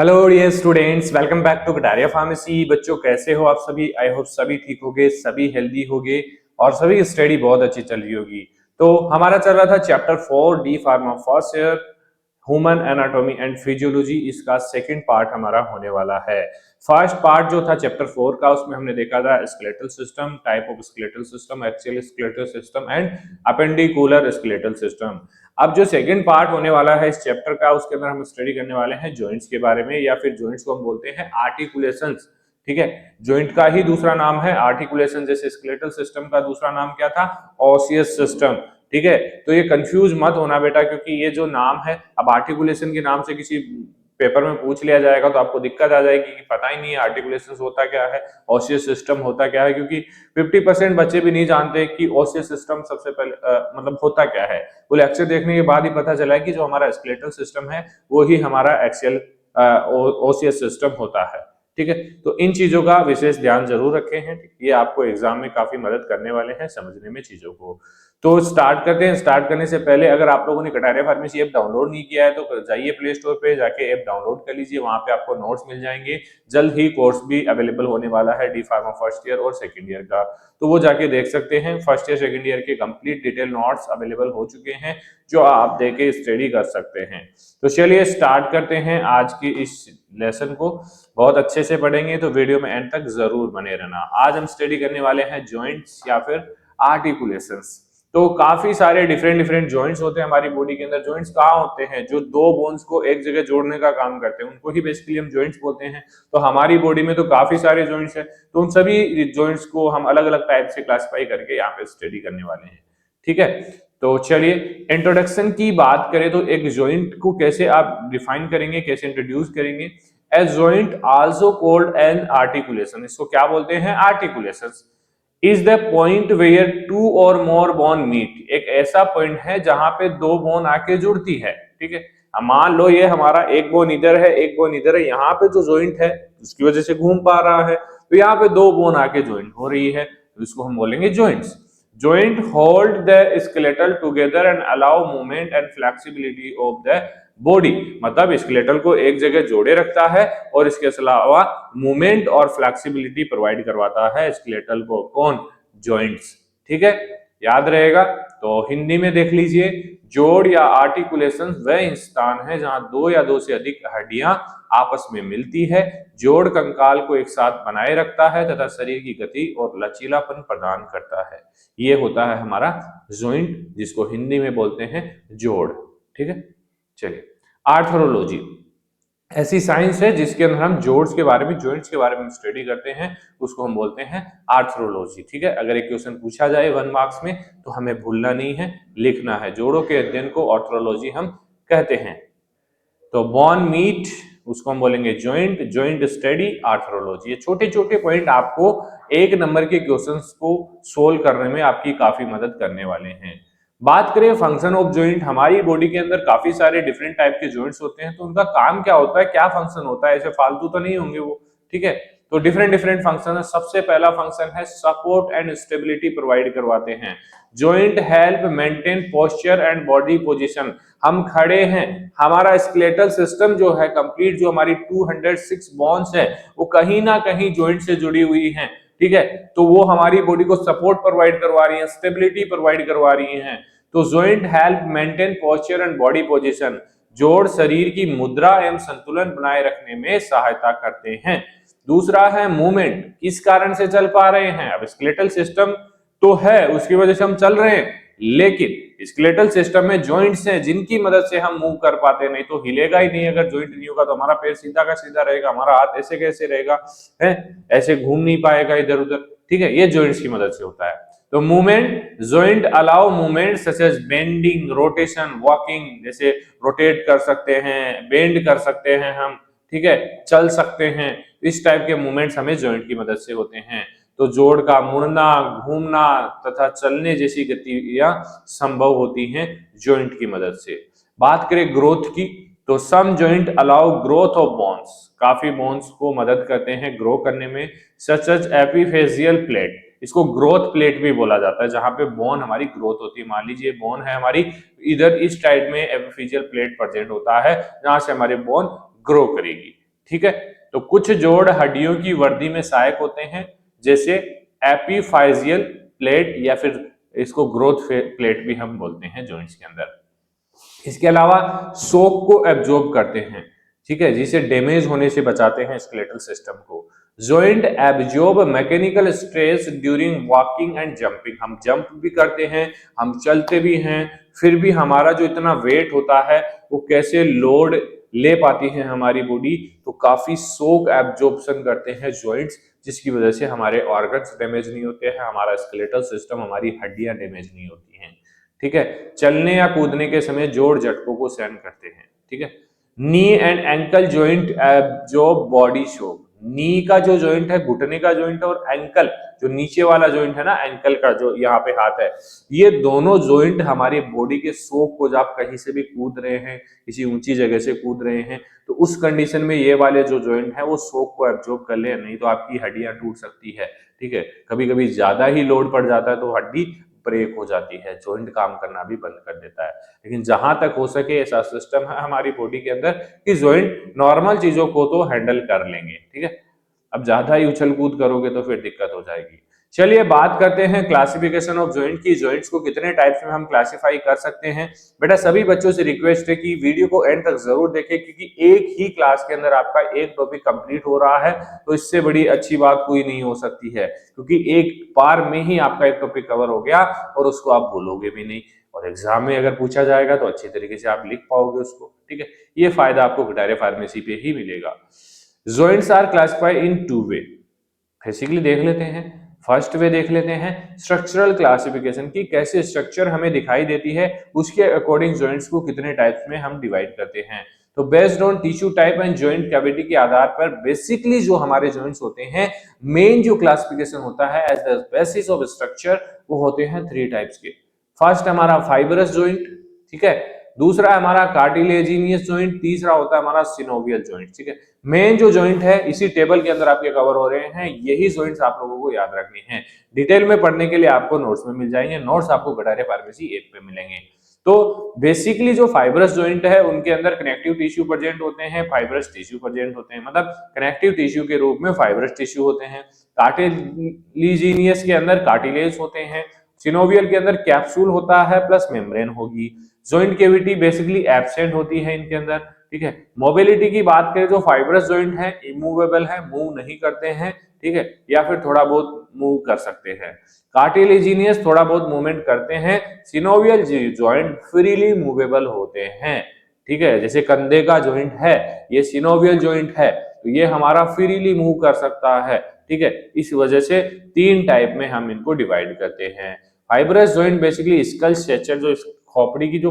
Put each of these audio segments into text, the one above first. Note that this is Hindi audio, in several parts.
Hello dear students, welcome back to Kataria pharmacy. बच्चों कैसे हो आप सभी? आई होप सभी ठीक होगे, सभी हेल्दी होगे और सभी की स्टडी बहुत अच्छी चल रही होगी। तो हमारा चल रहा था chapter 4 D pharma first year human anatomy and physiology. इसका सेकंड पार्ट हमारा होने वाला है। फर्स्ट पार्ट जो था चैप्टर 4 का, उसमें हमने देखा था skeletal system, type of skeletal system, axial skeletal system and appendicular skeletal system. अब जो सेकंड पार्ट होने वाला है इस चैप्टर का, उसके अंदर हम स्टडी करने वाले हैं जॉइंट्स के बारे में, या फिर जॉइंट्स को हम बोलते हैं आर्टिकुलेशंस। ठीक है, जॉइंट का ही दूसरा नाम है आर्टिकुलेशन। जैसे स्केलेटल सिस्टम का दूसरा नाम क्या था? Osseous system. ठीक है, तो ये कंफ्यूज मत होना बेटा, क्योंकि ये जो नाम है, अब आर्टिकुलेशन के नाम से किसी पेपर में पूछ लिया जाएगा तो आपको दिक्कत आ जाएगी कि पता ही नहीं है आर्टिकुलेशन होता क्या है, ऑसियस सिस्टम होता क्या है। क्योंकि 50% बच्चे भी नहीं जानते कि ऑसियस सिस्टम सबसे पहले मतलब होता क्या है। वो लेक्चर देखने के बाद ही पता चला है कि जो हमारा स्केलेटल सिस्टम है वो ही हमारा एक्सियल ओसियस सिस्टम होता है। ठीक है, तो इन चीजों का विशेष ध्यान जरूर रखें हैं, ये आपको एग्जाम में काफी मदद करने वाले हैं समझने में चीजों को। तो स्टार्ट करते हैं। स्टार्ट करने से पहले अगर आप लोगों ने कटारिया फार्मेसी ऐप डाउनलोड नहीं किया है तो जाइए प्ले स्टोर पे जाके ऐप डाउनलोड कर लीजिए, वहां पे आपको नोट्स मिल जाएंगे। जल्द ही कोर्स भी अवेलेबल होने वाला है डी फार्मा फर्स्ट ईयर और सेकंड ईयर का, तो वो जाके देख सकते हैं। फर्स्ट ईयर सेकंड ईयर के कंप्लीट डिटेल नोट्स अवेलेबल हो चुके हैं जो आप देके स्टडी कर सकते हैं। तो चलिए स्टार्ट करते हैं आज की इस लेसन को। बहुत अच्छे से पढ़ेंगे तो वीडियो में एंड तक जरूर बने रहना। आज हम स्टडी करने वाले हैं जॉइंट्स या फिर आर्टिकुलेशंस। तो काफी सारे डिफरेंट डिफरेंट जॉइंट्स होते हैं हमारी बॉडी के अंदर। जॉइंट्स कहाँ होते हैं? जो दो बोन्स को एक जगह जोड़ने का काम करते हैं उनको ही बेसिकली हम जॉइंट्स बोलते हैं। तो हमारी बॉडी में तो काफी सारे जॉइंट्स हैं, तो उन सभी जॉइंट्स को हम अलग अलग टाइप से क्लासिफाई करके यहाँ पे स्टडी करने वाले हैं। ठीक है, तो चलिए इंट्रोडक्शन की बात करें तो एक जॉइंट को कैसे आप डिफाइन करेंगे, कैसे इंट्रोड्यूस करेंगे? A joint also called an articulation. इसको क्या बोलते हैं? Articulation is the point where two or more bone meet. एक ऐसा पॉइंट है जहां पे दो बोन आके जुड़ती है। ठीक है, अब मान लो ये हमारा एक बोन इधर है, एक बोन इधर है, यहाँ पे जो जॉइंट है उसकी वजह से घूम पा रहा है, तो यहाँ पे दो बोन आके ज्वाइंट हो रही है, तो इसको हम बोलेंगे joints. joint hold the skeletal together and allow movement and flexibility of the body। मतलब स्केलेटल को एक जगह जोड़े रखता है और इसके अलावा मूवमेंट और फ्लेक्सिबिलिटी प्रोवाइड करवाता है स्केलेटल को। कौन? जॉइंट्स। ठीक है, याद रहेगा। तो हिंदी में देख लीजिए, जोड़ या आर्टिकुलेशन वह स्थान है जहां दो या दो से अधिक हड्डियां आपस में मिलती है। जोड़ कंकाल को एक साथ बनाए रखता है तथा शरीर की गति और लचीलापन प्रदान करता है। ये होता है हमारा जॉइंट, जिसको हिंदी में बोलते हैं जोड़। ठीक है, चलिए आर्थरोलॉजी ऐसी साइंस है जिसके अंदर हम जोड्स के बारे में, जॉइंट्स के बारे में स्टडी करते हैं, उसको हम बोलते हैं आर्थरोलॉजी। ठीक है, अगर एक क्वेश्चन पूछा जाए 1 मार्क्स में तो हमें भूलना नहीं है, लिखना है। जोड़ों के अध्ययन को आर्थरोलॉजी हम कहते हैं। तो बोन मीट उसको हम बोलेंगे जॉइंट, जॉइंट स्टडी आर्थरोलॉजी। ये छोटे छोटे पॉइंट आपको एक नंबर के क्वेश्चंस को सोल्व करने में आपकी काफी मदद करने वाले हैं। बात करें फंक्शन ऑफ जॉइंट, हमारी बॉडी के अंदर काफी सारे डिफरेंट टाइप के जॉइंट्स होते हैं, तो उनका काम क्या होता है, क्या फंक्शन होता है? ऐसे फालतू तो नहीं होंगे वो। ठीक है, तो डिफरेंट डिफरेंट फंक्शन है। सबसे पहला फंक्शन है सपोर्ट एंड स्टेबिलिटी प्रोवाइड करवाते हैं। Joint help maintain posture and body position. हम खड़े हैं, हमारा स्केलेटल सिस्टम जो है कंप्लीट, जो हमारी 206 बोन्स है वो कहीं ना कहीं जॉइंट से जुड़ी हुई हैं। ठीक है, तो वो हमारी बॉडी को सपोर्ट प्रोवाइड करवा रही है, स्टेबिलिटी प्रोवाइड करवा रही हैं। तो joint help maintain posture and body position. जोड़ शरीर की मुद्रा एवं संतुलन बनाए रखने में सहायता करते हैं। दूसरा है मूवमेंट, किस कारण से चल पा रहे हैं? अब स्केलेटल सिस्टम तो है, उसकी वजह से हम चल रहे हैं, लेकिन स्केलेटल सिस्टम में जॉइंट्स हैं जिनकी मदद से हम मूव कर पाते हैं। नहीं तो हिलेगा ही नहीं, अगर जॉइंट नहीं होगा तो हमारा पैर सीधा का सीधा रहेगा, हमारा हाथ ऐसे कैसे रहेगा, है ऐसे घूम नहीं पाएगा इधर उधर। ठीक है, ये जॉइंट्स की मदद से होता है। तो movement, joint allow movement such as bending, rotation, walking. जैसे रोटेट कर सकते हैं, बेंड कर सकते हैं हम, ठीक है, चल सकते हैं। इस टाइप के मूवमेंट्स हमें जॉइंट की मदद से होते हैं। तो जोड़ का मुड़ना, घूमना तथा चलने जैसी गतिविधियां संभव होती हैं जॉइंट की मदद से। बात करें ग्रोथ की, तो some joint allow growth of bones. काफी बोन्स को मदद करते हैं ग्रो करने में, सच एज एपिफेजियल प्लेट। इसको ग्रोथ प्लेट भी बोला जाता है, जहां पे बोन हमारी ग्रोथ होती है। मान लीजिए बोन है हमारी, इधर इस साइड में एपिफेजियल प्लेट प्रेजेंट होता है जहां से हमारी बोन ग्रो करेगी। ठीक है। तो कुछ जोड़ हड्डियों की वर्दी में सहायक होते हैं, जैसे एपीफाइजियल प्लेट या फिर इसको ग्रोथ प्लेट भी हम बोलते हैं जॉइंट्स के अंदर। इसके अलावा शॉक को एब्जॉर्ब करते हैं, ठीक है, जिसे डैमेज होने से बचाते हैं स्केलेटल सिस्टम को। Joint absorb mechanical stress during walking and jumping. हम जंप भी करते हैं, हम चलते भी हैं, फिर भी हमारा जो इतना वेट होता है वो कैसे लोड ले पाती है हमारी बॉडी, तो काफी शॉक एब्जॉर्प्शन करते हैं जॉइंट्स, जिसकी वजह से हमारे ऑर्गन्स डैमेज नहीं होते हैं, हमारा स्केलेटल सिस्टम, हमारी हड्डियां डैमेज नहीं होती हैं, ठीक है। चलने या कूदने के समय जोड़ झटकों को सहन करते हैं, ठीक है। Knee and ankle joint absorb body shock. Knee का जो जॉइंट है, घुटने का जॉइंट है, और एंकल जो नीचे वाला जॉइंट है ना, एंकल का जो यहाँ पे हाथ है, ये दोनों जॉइंट हमारी बॉडी के शॉक को, जब आप कहीं से भी कूद रहे हैं, किसी ऊंची जगह से कूद रहे हैं, तो उस कंडीशन में ये वाले जो जॉइंट है वो शॉक को एब्जॉर्ब कर ले, नहीं तो आपकी हड्डियां टूट सकती है, ठीक है। कभी कभी ज्यादा ही लोड पड़ जाता है तो हड्डी ब्रेक हो जाती है, जॉइंट काम करना भी बंद कर देता है। लेकिन जहां तक हो सके ऐसा सिस्टम है हमारी बॉडी के अंदर कि जॉइंट नॉर्मल चीजों को तो हैंडल कर लेंगे, ठीक है। अब ज्यादा ही उछल कूद करोगे तो फिर दिक्कत हो जाएगी। चलिए बात करते हैं क्लासिफिकेशन ऑफ जॉइंट की। जॉइंट्स को कितने टाइप्स में हम क्लासिफाई कर सकते हैं। बेटा सभी बच्चों से रिक्वेस्ट है कि वीडियो को एंड तक जरूर देखें, क्योंकि एक ही क्लास के अंदर आपका एक टॉपिक कंप्लीट हो रहा है, तो इससे बड़ी अच्छी बात कोई नहीं हो सकती है, क्योंकि एक बार में ही आपका एक टॉपिक कवर हो गया और उसको आप भूलोगे भी नहीं, और एग्जाम में अगर पूछा जाएगा तो अच्छी तरीके से आप लिख पाओगे उसको, ठीक है। ये फायदा आपको कटारिया फार्मेसी पे ही मिलेगा। Joints are classified in two way. Basically देख लेते हैं, फर्स्ट वे देख लेते हैं स्ट्रक्चरल क्लासिफिकेशन की, कैसे स्ट्रक्चर हमें दिखाई देती है, उसके अकॉर्डिंग जॉइंट्स को कितने टाइप्स में हम डिवाइड करते हैं। तो based on tissue type and joint cavity के आधार पर बेसिकली जो हमारे जॉइंट्स होते हैं, मेन जो क्लासिफिकेशन होता है as the basis of structure, वो होते हैं 3 टाइप्स के। फर्स्ट हमारा फाइबरस जॉइंट, ठीक है, दूसरा हमारा कार्टिलेजिनियस जॉइंट, तीसरा होता है हमारा सिनोवियल जॉइंट, ठीक है। मेन जो जॉइंट है इसी टेबल के अंदर आपके कवर हो रहे हैं, यही जॉइंट्स आप लोगों को याद रखने हैं। डिटेल में पढ़ने के लिए आपको नोट्स में मिल जाएंगे, नोट्स आपको कटारिया फार्मेसी ऐप पे मिलेंगे। तो बेसिकली जो फाइबरस जॉइंट है उनके अंदर कनेक्टिव टिश्यू प्रेजेंट होते हैं, फाइबरस टिश्यू प्रेजेंट होते हैं, मतलब कनेक्टिव टिश्यू के रूप में फाइबरस टिश्यू होते हैं। कार्टिलेजिनियस के अंदर कार्टिलेज होते हैं, सिनोवियल के अंदर कैप्सूल होता है प्लस मेम्ब्रेन होगी। जॉइंट कैविटी बेसिकली एब्सेंट होती है इनके अंदर, ठीक है। मोबिलिटी की बात करें तो फाइबरस जॉइंट है, इमूवेबल है, मूव नहीं करते हैं, ठीक है, या फिर थोड़ा बहुत मूव कर सकते हैं। कार्टिलेजिनियस थोड़ा बहुत मूवमेंट करते हैं। सिनोवियल जॉइंट फ्रीली मूवेबल होते हैं, ठीक है, जैसे कंधे का जॉइंट है, ये सिनोवियल जॉइंट है, तो ये हमारा फ्रीली मूव कर सकता है, ठीक है। इस वजह से 3 टाइप में हम इनको डिवाइड करते हैं। Fibrous joint basically skull structure, जो खोपड़ी की जो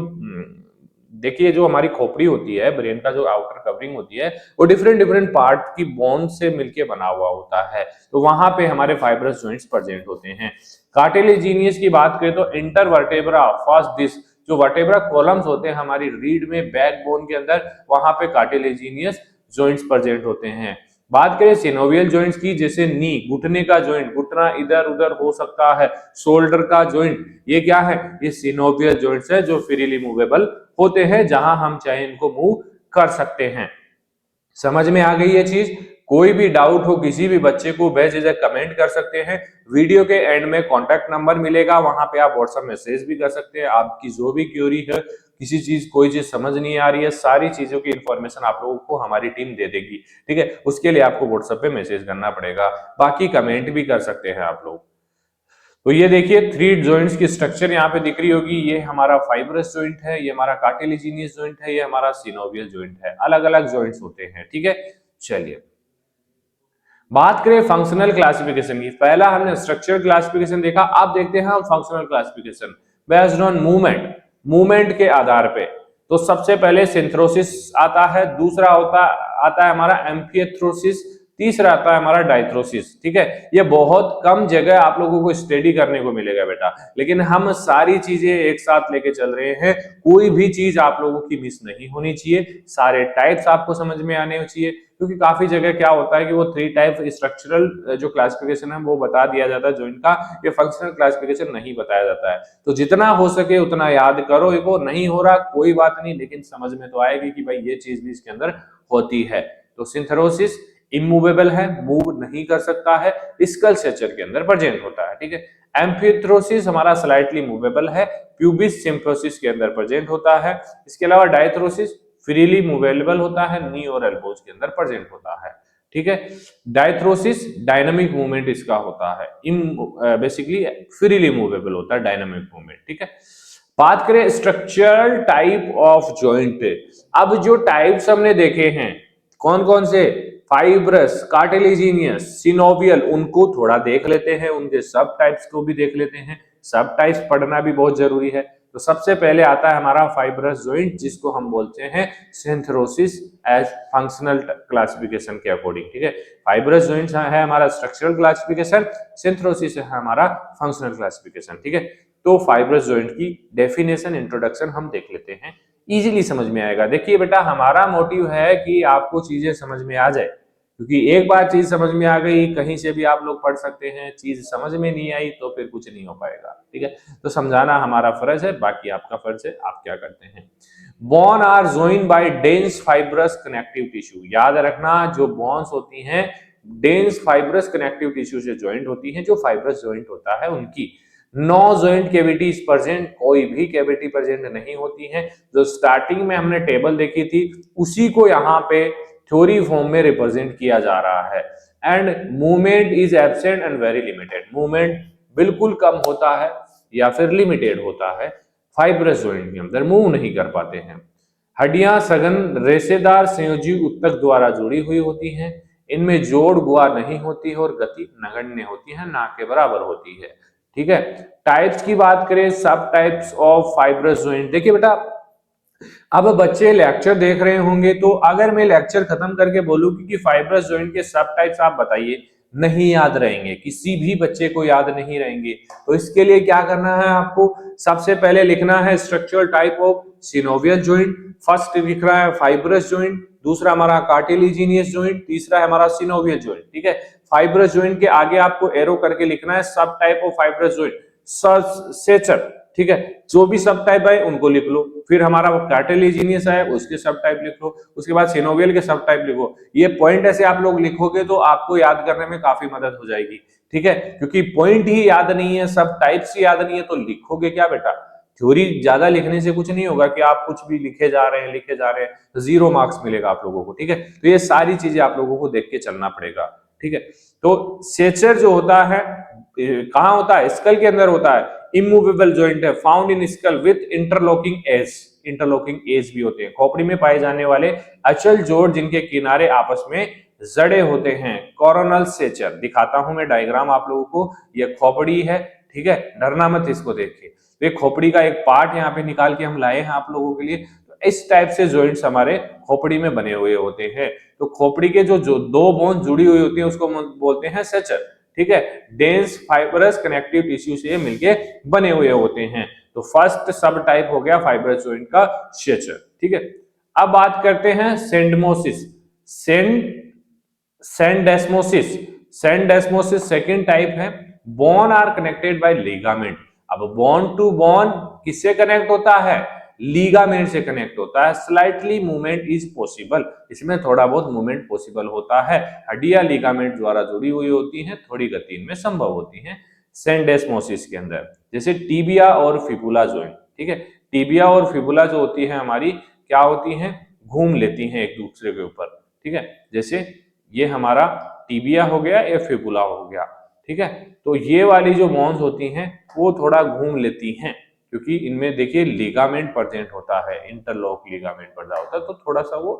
देखिए जो हमारी खोपड़ी होती है, ब्रेन का जो आउटर कवरिंग होती है, वो डिफरेंट डिफरेंट पार्ट की बोन से मिलके बना हुआ होता है, तो वहां पे हमारे फाइबरस जॉइंट्स प्रेजेंट होते हैं। कार्टिलेजिनियस की बात करें तो इंटरवर्टेब्रा फर्स्ट दिस, जो वर्टेब्रा कॉलम्स होते हैं हमारी रीढ़ में बैकबोन के अंदर, वहां पे कार्टिलेजिनियस जॉइंट्स प्रेजेंट होते हैं। बात करें सिनोवियल जॉइंट्स की, जैसे नी घुटने का जॉइंट, घुटना इधर उधर हो सकता है, शोल्डर का जॉइंट, ये क्या है, ये सिनोवियल जॉइंट्स है जो फ्रीली मूवेबल होते हैं, जहां हम चाहे इनको मूव कर सकते हैं। समझ में आ गई ये चीज। कोई भी डाउट हो किसी भी बच्चे को बेझिझक कमेंट कर सकते हैं। वीडियो के एंड में कॉन्टैक्ट नंबर मिलेगा, वहां पे आप व्हाट्सएप मैसेज भी कर सकते हैं। आपकी जो भी क्यूरी है, किसी चीज कोई चीज समझ नहीं आ रही है, सारी चीजों की इंफॉर्मेशन आप लोगों को हमारी टीम दे देगी, ठीक है। उसके लिए आपको व्हाट्सएप पे मैसेज करना पड़ेगा, बाकी कमेंट भी कर सकते हैं आप लोग। तो ये देखिए 3 जॉइंट्स की स्ट्रक्चर यहाँ पे दिख रही होगी, ये हमारा फाइब्रस जॉइंट है, ये हमारा कार्टिलेजिनियस जॉइंट है, ये हमारा सिनोवियल जॉइंट है, अलग अलग जॉइंट्स होते हैं, ठीक है। चलिए बात करें फंक्शनल क्लासिफिकेशन की। पहला हमने स्ट्रक्चरल क्लासिफिकेशन देखा, अब देखते हैं हम functional classification based on movement, movement के आधार पे। तो सबसे पहले सिंथ्रोसिस आता है, दूसरा आता है हमारा एम्फिएथ्रोसिस, तीसरा आता है हमारा डाइथ्रोसिस, ठीक है। ये बहुत कम जगह आप लोगों को स्टडी करने को मिलेगा बेटा, लेकिन हम सारी चीजें एक साथ लेके चल रहे हैं, कोई भी चीज आप लोगों की मिस नहीं होनी चाहिए, सारे टाइप्स आपको समझ में आने चाहिए, क्योंकि काफी जगह क्या होता है कि वो 3 टाइप स्ट्रक्चरल जो क्लासिफिकेशन है वो बता दिया जाता है जॉइंट का, ये फंक्शनल क्लासिफिकेशन नहीं बताया जाता है। तो जितना हो सके उतना याद करो, वो नहीं हो रहा कोई बात नहीं, लेकिन समझ में तो आएगी कि भाई ये चीज भी इसके अंदर होती है। तो सिंथेरोसिस इमूवेबल है, मूव नहीं कर सकता है, स्कल स्ट्रक्चर के अंदर प्रेजेंट होता है, ठीक है। एम्फिथ्रोसिस हमारा स्लाइटली मूवेबल है, प्यूबिस सिम्फोसिस के अंदर प्रेजेंट होता है। इसके अलावा डायथ्रोसिस फ्रीली मूवेबल होता है, नी और एल्बोज के अंदर प्रेजेंट होता है, ठीक है। डायथ्रोसिस डायनामिक मूवमेंट इसका होता है, बेसिकली फ्रीली मूवेबल होता है, डायनामिक मूवमेंट, ठीक है। बात करें स्ट्रक्चरल टाइप ऑफ जॉइंट, अब जो टाइप्स हमने देखे हैं कौन कौन से, फाइब्रस, कार्टिलेजिनियस, सिनोवियल, उनको थोड़ा देख लेते हैं, उनके सब टाइप्स को भी देख लेते हैं। सब टाइप्स पढ़ना भी बहुत जरूरी है। तो सबसे पहले आता है हमारा फाइब्रस जॉइंट, जिसको हम बोलते हैं सिंथेरोसिस एज फंक्शनल क्लासिफिकेशन के अकॉर्डिंग, ठीक है। फाइब्रस जॉइंट है हमारा स्ट्रक्चरल क्लासिफिकेशन, सिंथेरोसिस है हमारा फंक्शनल क्लासिफिकेशन, ठीक है। तो फाइब्रस जॉइंट की डेफिनेशन, इंट्रोडक्शन हम देख लेते हैं, इजीली समझ में आएगा। देखिए बेटा, हमारा मोटिव है कि आपको चीजें समझ में आ जाए, क्योंकि एक बार चीज समझ में आ गई, कहीं से भी आप लोग पढ़ सकते हैं, चीज समझ में नहीं आई तो फिर कुछ नहीं हो पाएगा, ठीक है। तो समझाना हमारा फर्ज है, बाकी आपका फर्ज है आप क्या करते हैं। Bone are join by dense fibrous connective tissue, याद रखना जो बोन्स होती हैं डेंस फाइब्रस कनेक्टिव टिश्यू से ज्वाइंट होती हैं, जो फाइब्रस ज्वाइंट होता है उनकी। No joint cavity is present, कोई भी कैविटी प्रेजेंट नहीं होती है। जो स्टार्टिंग में हमने टेबल देखी थी उसी को यहाँ पे थ्योरी फॉर्म में रिप्रेजेंट किया जा रहा है। And movement is absent and very limited, movement बिल्कुल कम होता है या फिर लिमिटेड होता है, फाइब्रस जॉइंट के अंदर मूव नहीं कर पाते हैं। हड्डियां सघन रेशेदार संयोजी ऊतक द्वारा जुड़ी हुई होती हैं, इनमें जोड़ गुआ नहीं होती है और गति नगण्य होती है, ना के बराबर होती है, ठीक है। टाइप्स की बात करें, सब टाइप्स ऑफ फाइब्रस जॉइंट, देखिए बेटा अब बच्चे लेक्चर देख रहे होंगे, तो अगर मैं लेक्चर खत्म करके बोलूं कि फाइब्रस जॉइंट के सब टाइप्स आप बताइए, नहीं याद रहेंगे, किसी भी बच्चे को याद नहीं रहेंगे। तो इसके लिए क्या करना है आपको, सबसे पहले लिखना है structural type of synovial joint, first लिख रहा है फाइब्रस जॉइंट, दूसरा हमारा कार्टिलेजिनियस जॉइंट, तीसरा है हमारा सिनोवियल जॉइंट, ठीक है। फाइब्रस जॉइंट के आगे आपको एरो करके लिखना है सब टाइप ऑफ फाइब्रस जॉइंट, सेचर, ठीक है। जो भी सब टाइप है उनको लिख लो, फिर हमारा कार्टिलेजिनियस है उसके सब टाइप लिख लो, उसके बाद सिनोवियल के सब टाइप लिखो। ये पॉइंट ऐसे आप लोग लिखोगे तो आपको याद करने में काफी मदद हो जाएगी, ठीक है। क्योंकि पॉइंट ही याद नहीं है, सब टाइप्स ही याद नहीं है, तो लिखोगे क्या बेटा, थ्योरी ज्यादा लिखने से कुछ नहीं होगा कि आप कुछ भी लिखे जा रहे हैं तो 0 मार्क्स मिलेगा आप लोगों को, ठीक है। तो ये सारी चीजें आप लोगों को देख के चलना पड़ेगा, ठीक है। तो सेचर जो होता है कहाँ होता है, स्कल के अंदर होता है, इमूवेबल जॉइंट है, found in skull with interlocking edge, interlocking edge भी होते हैं, खोपड़ी में पाए जाने वाले अचल जोड़ जिनके किनारे आपस में जड़े होते हैं, कोरोनल सेचर। दिखाता हूं मैं डायग्राम आप लोगों को, ये खोपड़ी है, ठीक है, डरना मत इसको देख के। तो ये खोपड़ी का एक पार्ट यहाँ पे निकाल के हम लाए हैं आप लोगों के लिए। तो इस टाइप से जॉइंट्स हमारे खोपड़ी में बने हुए होते हैं। तो खोपड़ी के जो दो बोन जुड़ी हुई होती है उसको बोलते हैं सेचर, ठीक है। डेंस फाइबरस कनेक्टिव टिश्यू से मिलके बने हुए होते हैं। तो फर्स्ट सब टाइप हो गया फाइबरस जॉइंट का सेचर, ठीक है। अब बात करते हैं syndesmosis, syndesmosis. Syndesmosis second type है, bone are connected by ligament. अब बोन टू बोन किससे कनेक्ट होता है, लीगामेंट से कनेक्ट होता है। स्लाइटली मूवमेंट इज पॉसिबल, इसमें थोड़ा बहुत मूवमेंट पॉसिबल होता है। हड्डियां लीगामेंट द्वारा जुड़ी हुई होती हैं, थोड़ी गति इनमें संभव होती है सेंडेस्मोसिस के अंदर, जैसे टीबिया और फिबुला जॉइंट, ठीक है। टीबिया और फिबुला जो होती है हमारी क्या होती हैं, घूम लेती हैं एक दूसरे के ऊपर, ठीक है। जैसे ये हमारा टीबिया हो गया, या फिबुला हो गया, ठीक है। तो ये वाली जो बोन्स होती हैं वो थोड़ा घूम लेती हैं, क्योंकि इनमें देखिए लिगामेंट प्रेजेंट होता है, इंटरलॉक लिगामेंट प्रेजेंट होता है, तो थोड़ा सा वो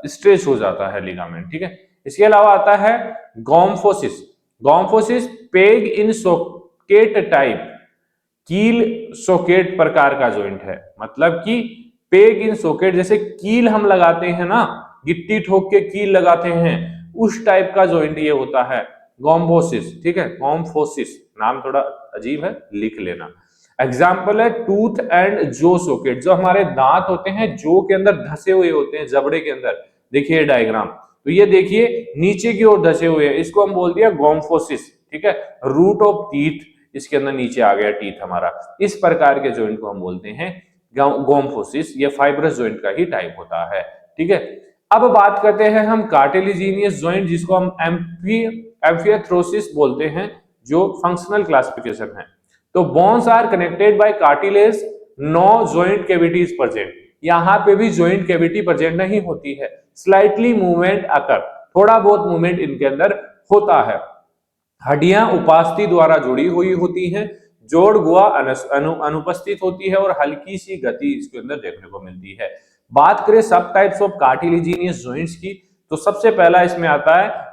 स्ट्रेच हो जाता है लिगामेंट, ठीक है। इसके अलावा आता है गॉम्फोसिस। गॉम्फोसिस पेग इन सॉकेट टाइप, कील सॉकेट प्रकार का जॉइंट है, मतलब कि पेग इन सॉकेट, जैसे कील हम लगाते हैं ना, गिट्टी ठोक के कील लगाते हैं, उस टाइप का जॉइंट ये होता है गॉम्फोसिस, ठीक है। गॉम्फोसिस नाम थोड़ा अजीब है, लिख लेना। एग्जाम्पल है टूथ एंड जो सॉकेट, जो हमारे दांत होते हैं जो के अंदर धसे हुए होते हैं जबड़े के अंदर, देखिए डायग्राम, तो ये देखिए नीचे की ओर धसे हुए हैं, इसको हम बोल दिया गॉम्फोसिस, ठीक है। रूट ऑफ टीथ, इसके अंदर नीचे आ गया टीथ हमारा, इस प्रकार के जॉइंट को हम बोलते हैं गॉम्फोसिस। ये फाइब्रस जॉइंट का ही टाइप होता है, ठीक है। अब बात करते हैं हम कार्टिलेजिनियस जॉइंट, जिसको हम एम्फियोथ्रोसिस बोलते हैं, जो फंक्शनल क्लासिफिकेशन है। तो bones are connected by cartilage, no joint cavities present. यहाँ पे भी जॉइंट कैविटी प्रेजेंट नहीं होती है, स्लाइटली मूवमेंट अकर, थोड़ा बहुत मूवमेंट इनके अंदर होता है। हड्डियां उपास्थि द्वारा जुड़ी हुई होती हैं, जोड़ गुहा अनुपस्थित होती है और हल्की सी गति इसके अंदर देखने को मिलती है। बात करें सब टाइप्स ऑफ कार्टिलेजिनियस जॉइंट्स की, तो सबसे पहला इसमें आता है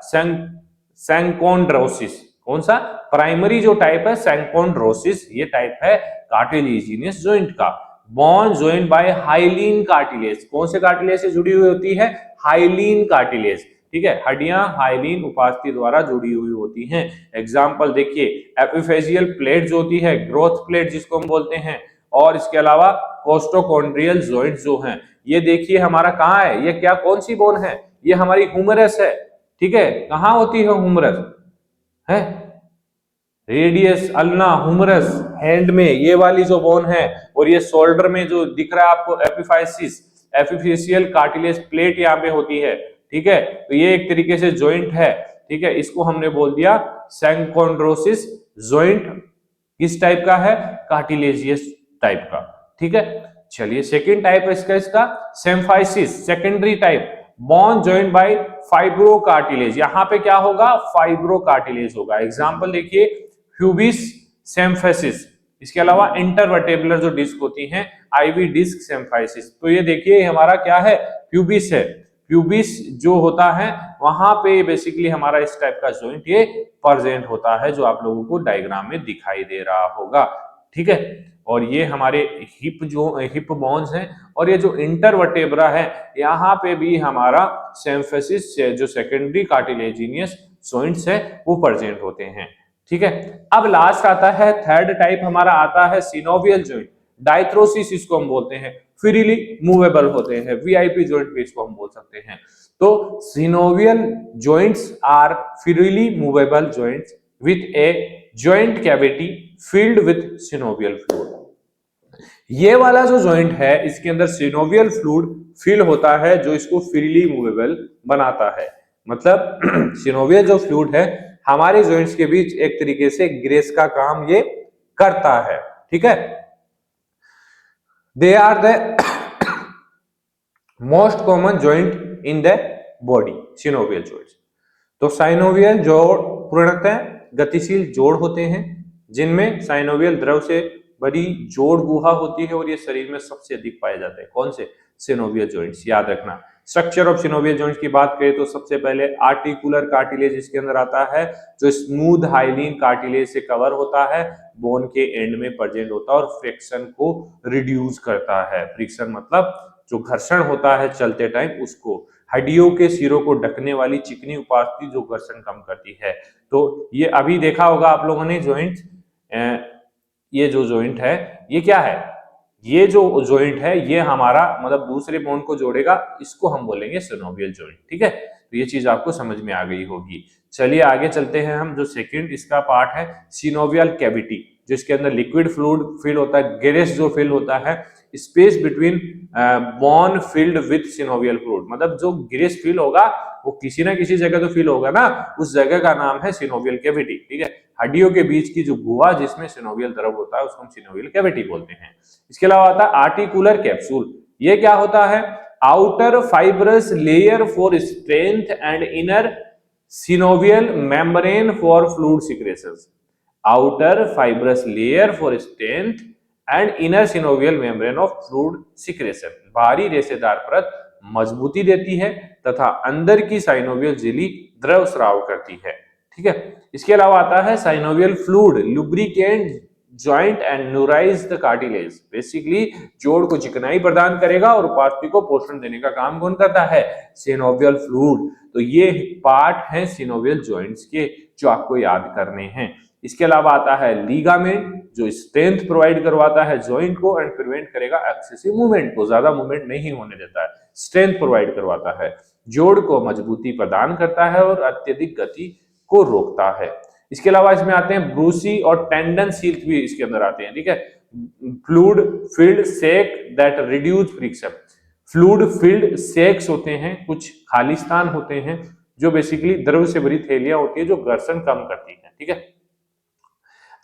सैंकोंड्रोसिस। कौन सा? प्राइमरी जो टाइप है सैंकोंड्रोसिस, ये टाइप है कार्टिलेजिनियस जॉइंट का। Bone joint by hyaline cartilage, कौन से कार्टिलेज से जुड़ी हुई होती है? हाइलीन कार्टिलेज, ठीक है। हड्डियां हाइलीन उपास्थि द्वारा जुड़ी हुई होती हैं। एग्जाम्पल देखिए, एपिफेजियल प्लेट जो होती है, ग्रोथ प्लेट जिसको हम बोलते हैं, और इसके अलावा कोस्टोकॉन्ड्रियल जॉइंट जो हैं, ये देखिए हमारा कहाँ है, ये क्या कौन सी बोन है? ये हमारी हुमरस है, ठीक है। कहाँ होती है हुमरस? है रेडियस अल्ना हुमरस, हैंड में ये वाली जो बोन है, और ये शोल्डर में जो दिख रहा है आपको एपिफाइसिस, एपिफेशियल कार्टिलेज प्लेट यहाँ पे होती है, ठीक है। तो ये एक तरीके से जॉइंट है, ठीक है। इसको हमने बोल दिया सैंकोंड्रोसिस जॉइंट। किस टाइप का है? कार्टिलेजियस टाइप का, ठीक है। चलिए सेकेंड टाइप है इसका symphysis, secondary type, bone joint by fibro cartilage. यहाँ पे क्या होगा? फाइब्रो कार्टिलेज होगा। एग्जाम्पल देखिए, प्यूबिस सिम्फाइसिस, इसके अलावा इंटरवर्टेबुलर जो डिस्क होती हैं, आईवी डिस्क सिम्फाइसिस। तो ये देखिए हमारा क्या है? प्यूबिस है। प्यूबिस जो होता है वहां पे बेसिकली हमारा इस टाइप का जॉइंट ये प्रेजेंट होता है, जो आप लोगों को डायग्राम में दिखाई दे रहा होगा, ठीक है। और ये हमारे हिप बोन्स हैं, और ये जो इंटरवर्टेब्रा है, यहाँ पे भी हमारा सिम्फाइसिस जो सेकेंडरी कार्टिलेजिनियस जॉइंट्स है वो प्रेजेंट होते हैं, ठीक है। अब लास्ट आता है थर्ड टाइप हमारा आता है सिनोवियल जॉइंट, डाइथ्रोसिस इसको हम बोलते हैं, फ्रीली मूवेबल होते हैं, वीआईपी जॉइंट भी इसको हम बोल सकते हैं। तो synovial joints are freely movable joints with a joint cavity filled with synovial fluid. ये वाला जो जॉइंट है इसके अंदर सिनोवियल फ्लूइड फिल होता है, जो इसको फ्रीली मूवेबल बनाता है। मतलब सिनोवियल जो फ्लूइड है हमारे जॉइंट्स के बीच एक तरीके से ग्रेस का काम ये करता है, ठीक है। They are the most common joint in the body, synovial joints. तो साइनोवियल जोड़ पूर्णतः गतिशील जोड़ होते हैं, जिनमें साइनोवियल द्रव से बड़ी जोड़ गुहा होती है, और ये शरीर में सबसे अधिक पाए जाते हैं। कौन से? सिनोवियल जॉइंट्स, याद रखना। स्ट्रक्चर ऑफ सिनोवियल जॉइंट्स की बात करें तो सबसे पहले आर्टिकुलर कार्टिलेज इसके अंदर आता है, जो स्मूथ हाइलीन कार्टिलेज से कवर होता है, बोन के एंड में प्रेजेंट होता है और फ्रिक्शन को रिड्यूस करता है। फ्रिक्शन मतलब जो घर्षण होता है चलते टाइम उसको, हड्डियों के सिरों को ढकने वाली चिकनी उपास्थि जो घर्षण कम करती है। तो ये अभी देखा होगा आप लोगों ने जॉइंट, ये जो जॉइंट है ये क्या है? ये जो जॉइंट है ये हमारा मतलब दूसरे बोन को जोड़ेगा, इसको हम बोलेंगे सिनोवियल जॉइंट, ठीक है। तो ये चीज आपको समझ में आ गई होगी। चलिए आगे चलते हैं हम। जो सेकंड इसका पार्ट है सिनोवियल कैविटी, जो इसके अंदर लिक्विड फ्लूइड फिल होता है, गैस जो फिल होता है, space between bone field with synovial fluid. मतलब जो गैस फिल होगा वो किसी ना किसी जगह तो फिल होगा ना, उस जगह का नाम है सिनोवियल कैविटी, ठीक है। हड्डियों के बीच की जो गुहा जिसमें सिनोवियल द्रव होता है उसको हम सिनोवियल कैविटी बोलते हैं। इसके अलावा आता है आर्टिकुलर कैप्सूल। ये क्या होता है? Outer fibrous layer for strength and inner synovial membrane for fluid secretions. Outer fibrous layer for strength and inner synovial membrane of fluid secretion. बाहरी रेशेदार परत मजबूती देती है तथा अंदर की साइनोवियल झिल्ली द्रव स्राव करती है, ठीक है। इसके अलावा आता है synovial fluid lubricant joint and nourish the cartilage. Basically जोड़ को चिकनाई प्रदान करेगा और उपास्थि को पोषण देने का काम कौन करता है? Synovial fluid. तो ये पार्ट है सिनोवियल जॉइंट्स के, जो आपको याद करने हैं। इसके अलावा आता है लीगामेंट, जो स्ट्रेंथ प्रोवाइड करवाता है जॉइंट को एंड प्रिवेंट करेगा एक्सेसिव मूवमेंट को, ज्यादा मूवमेंट नहीं होने देता है, स्ट्रेंथ प्रोवाइड करवाता है, जोड़ को मजबूती प्रदान करता है और अत्यधिक गति को रोकता है। इसके अलावा इसमें आते हैं ब्रूसी और टेंडन सील्स भी इसके अंदर आते हैं, ठीक है। Fluid filled sac that reduce friction. Fluid filled sacs होते हैं, कुछ खालिस्तान होते हैं जो बेसिकली द्रव से भरी थैलियां होती है जो घर्षण कम करती हैं। ठीक है,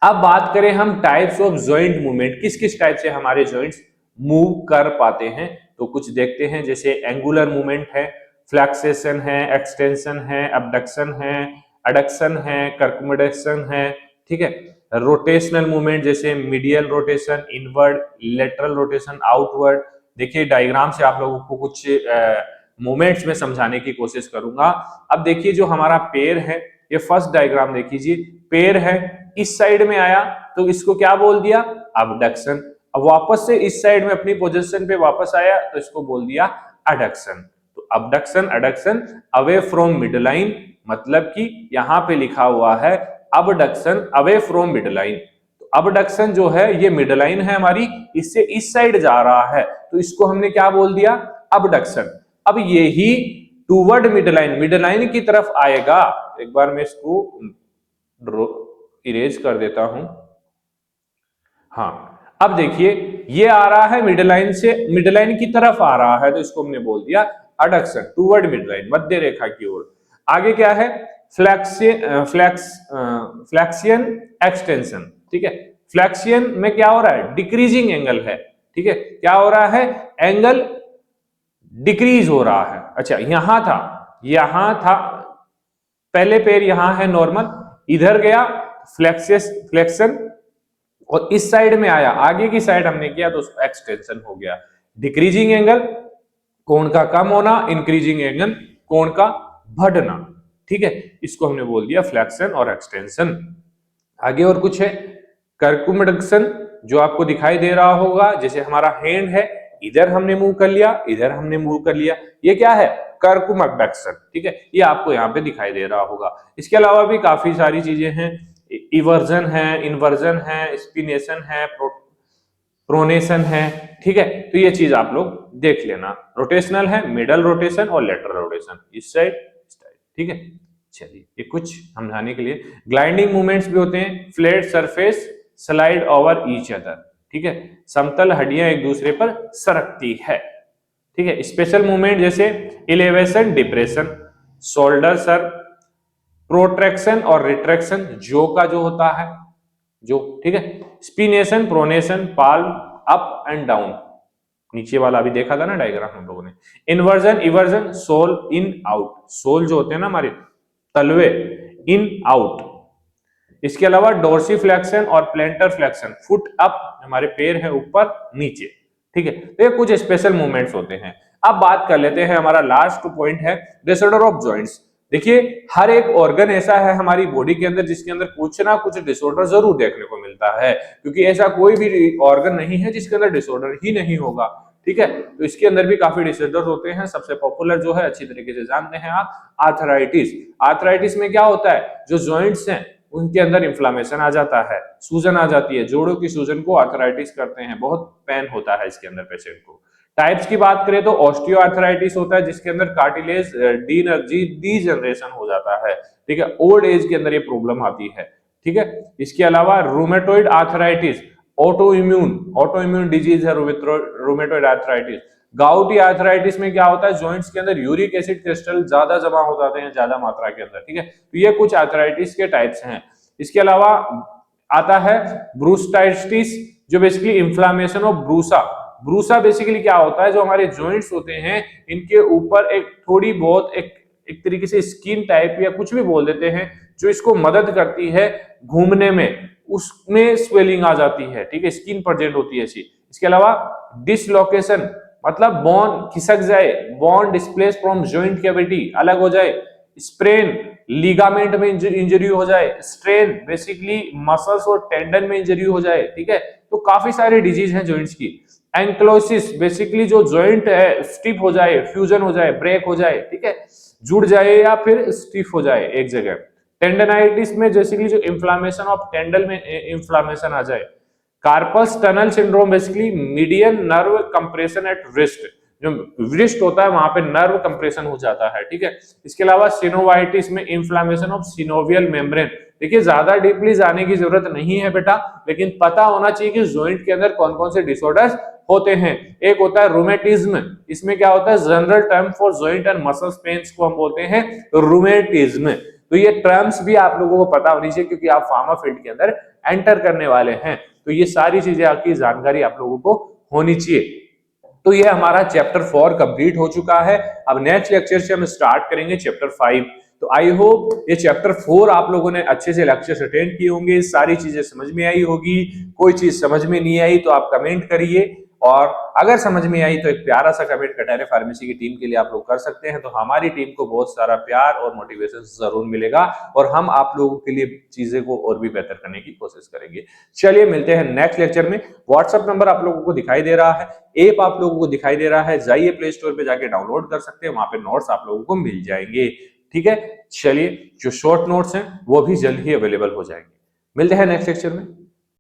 अब बात करें हम टाइप्स ऑफ जॉइंट मूवमेंट, किस किस टाइप से हमारे जॉइंट्स मूव कर पाते हैं, तो कुछ देखते हैं। जैसे एंगुलर मूवमेंट है, फ्लैक्सेशन है, एक्सटेंशन है, अबडक्शन है, एडक्शन है, कर्कुमेशन है। ठीक है, रोटेशनल मूवमेंट जैसे medial rotation, inward, lateral rotation, outward. देखिए डायग्राम से आप लोगों को कुछ मूवमेंट्स में समझाने की कोशिश करूंगा। अब देखिए जो हमारा पैर है, ये फर्स्ट डायग्राम देख लीजिए, पैर है इस साइड में आया तो इसको क्या बोल दिया, अबडक्शन। अब वापस से इस साइड में अपनी पोजीशन पे वापस आया तो इसको बोल दिया एडक्शन। तो abduction adduction away from mid line, मतलब कि यहां पे लिखा हुआ है abduction away from mid line. तो अबडक्शन जो है ये मिड लाइन है हमारी, इससे इस साइड जा रहा है तो इसको हमने क्या बोल दिया, अबडक्शन। अब यही टूवर्ड मिड लाइन की तरफ आएगा। एक बार मैं इसको इरेज कर देता हूं। हाँ, अब देखिए ये आ रहा है मिड लाइन से, मिड लाइन की तरफ आ रहा है तो इसको हमने बोल दिया एडक्शन, टूवर्ड मिड लाइन, मध्य रेखा की ओर। आगे क्या है, फ्लैक्सियन एक्सटेंशन। ठीक है, फ्लैक्सियन में क्या हो रहा है, डिक्रीजिंग एंगल है। ठीक है, क्या हो रहा है, एंगल डिक्रीज हो रहा है। अच्छा यहां था पहले पैर यहां है नॉर्मल, इधर गया फ्लेक्शन और इस साइड में आया, आगे की साइड हमने किया तो उसको एक्सटेंशन हो गया। डिक्रीजिंग एंगल कोण का कम होना, इंक्रीजिंग एंगल कोण का बढ़ना। ठीक है, इसको हमने बोल दिया फ्लेक्शन और एक्सटेंशन। आगे और कुछ है, कर्कुमेशन जो आपको दिखाई दे रहा होगा, जैसे हमारा हैंड है, इधर हमने मूव कर लिया, इधर हमने मूव कर लिया, ये क्या है, कर्कुम एबडक्शन। ठीक है, ये आपको यहाँ पे दिखाई दे रहा होगा। इसके अलावा भी काफी सारी चीजें हैं, इवर्जन है, इन्वर्जन है, स्पिनेशन है, प्रोनेशन है। ठीक है, तो ये चीज आप लोग देख लेना। रोटेशनल है, मिडल रोटेशन और लेटरल रोटेशन, इस साइड इस साइड। ठीक है, चलिए ये कुछ समझाने के लिए। ग्लाइडिंग मूवमेंट्स भी होते हैं, flat surface slide over each other. ठीक है, समतल हड्डियां एक दूसरे पर सरकती है। ठीक है, स्पेशल मूवमेंट जैसे elevation depression, shoulder sir, protraction और रिट्रैक्शन, जो का जो होता है जो। ठीक है, supination pronation, palm up and down, नीचे वाला अभी देखा था ना डायग्राम हम लोगों ने। Inversion eversion, sole in out, sole जो होते हैं ना हमारे तलवे, इन आउट। इसके अलावा डोर्सी फ्लेक्शन और प्लेंटर फ्लेक्शन, फुट अप, हमारे पैर है ऊपर नीचे। ठीक है, तो ये कुछ स्पेशल मूवमेंट्स होते हैं। अब बात कर लेते हैं, हमारा लास्ट पॉइंट है डिसऑर्डर ऑफ जॉइंट्स। देखिए हर एक ऑर्गन ऐसा है हमारी बॉडी के अंदर जिसके अंदर कुछ ना कुछ डिसऑर्डर जरूर देखने को मिलता है, क्योंकि ऐसा कोई भी ऑर्गन नहीं है जिसके अंदर डिसऑर्डर ही नहीं होगा। ठीक है, तो इसके अंदर भी काफी डिसऑर्डर होते हैं। सबसे पॉपुलर जो है अच्छी तरीके से जानते हैं आप, आर्थराइटिस। आर्थराइटिस में क्या होता है, जो जॉइंट्स हैं उनके अंदर इन्फ्लामेशन आ जाता है, सूजन आ जाती है, जोड़ों की सूजन को आर्थराइटिस करते हैं, बहुत पेन होता है इसके अंदर पेशेंट को। टाइप्स की बात करें तो ऑस्टियो आर्थराइटिस होता है जिसके अंदर कार्टिलेज डीजनरेशन हो जाता है। ठीक है, ओल्ड एज के अंदर ये प्रॉब्लम आती है। ठीक है, इसके अलावा रूमेटॉइड आर्थराइटिस, ऑटोइम्यून डिजीज है रूमेटॉइड आर्थराइटिस। गाउटी आर्थराइटिस में क्या होता है, जॉइंट्स के अंदर यूरिक एसिड क्रिस्टल ज्यादा जमा हो जाते हैं, ज्यादा मात्रा के अंदर। ठीक है, तो ये कुछ आर्थराइटिस के टाइप्स हैं। इसके अलावा आता है ब्रूस्टाइटिस, जो बेसिकली इंफ्लामेशन ऑफ ब्रूसा। ब्रूसा बेसिकली क्या होता है, जो हमारे जॉइंट्स होते हैं इनके ऊपर एक थोड़ी बहुत एक तरीके से स्किन टाइप या कुछ भी बोल देते हैं, जो इसको मदद करती है घूमने में, उसमें स्वेलिंग आ जाती है। ठीक है, स्किन प्रेजेंट होती है ऐसी। इसके अलावा डिसलोकेशन, मतलब बोन खिसक जाए, bone displace from joint cavity, अलग हो जाए। स्प्रेन, लीगामेंट में इंजरी हो जाए। स्ट्रेन, बेसिकली मसल्स और टेंडन में इंजरी हो जाए। ठीक है, तो काफी सारे डिजीज हैं जॉइंट्स की। एंक्लोसिस, बेसिकली जो जॉइंट है स्टिफ हो जाए, फ्यूजन हो जाए, ब्रेक हो जाए। ठीक है, जुड़ जाए या फिर स्टिफ हो जाए एक जगह। टेंडनाइटिस में बेसिकली जो इंफ्लामेशन ऑफ टेंडल में इंफ्लामेशन आ जाए। Carpal tunnel syndrome, basically median nerve compression at wrist, जो रिस्ट होता है वहां पे नर्व कंप्रेशन हो जाता है, ठीक है। इसके अलावा सिनोवाइटिस में इंफ्लेमेशन ऑफ सिनोवियल मेम्ब्रेन। देखिए ज्यादा डीपली जाने की जरूरत नहीं है बेटा, लेकिन पता होना चाहिए कि जॉइंट के अंदर कौन कौन से डिसऑर्डर्स होते हैं। एक होता है रूमेटिज्म, इसमें क्या होता है, general term for joint and muscles pains को हम बोलते हैं रूमेटिज्म। तो ये टर्म्स भी आप लोगों को पता होनी चाहिए क्योंकि आप फार्मा फील्ड के अंदर एंटर करने वाले हैं, तो ये सारी चीजें आपकी जानकारी आप लोगों को होनी चाहिए। तो ये हमारा चैप्टर 4 कंप्लीट हो चुका है। अब नेक्स्ट लेक्चर से हम स्टार्ट करेंगे चैप्टर 5। तो आई होप ये चैप्टर 4 आप लोगों ने अच्छे से लेक्चर्स अटेंड किए होंगे, सारी चीजें समझ में आई होगी। कोई चीज समझ में नहीं आई तो आप कमेंट करिए, और अगर समझ में आई तो एक प्यारा सा कमेंट कटारिया फार्मेसी की टीम के लिए आप लोग कर सकते हैं, तो हमारी टीम को बहुत सारा प्यार और मोटिवेशन जरूर मिलेगा और हम आप लोगों के लिए चीजें को और भी बेहतर करने की कोशिश करेंगे। चलिए मिलते हैं नेक्स्ट लेक्चर में। व्हाट्सएप नंबर आप लोगों को दिखाई दे रहा है, ऐप आप लोगों को दिखाई दे रहा है, जाइए प्ले स्टोर पे जाके डाउनलोड कर सकते हैं, वहां पे नोट्स आप लोगों को मिल जाएंगे, ठीक है। चलिए जो शॉर्ट नोट्स हैं वो भी जल्द ही अवेलेबल हो जाएंगे। मिलते हैं नेक्स्ट लेक्चर में।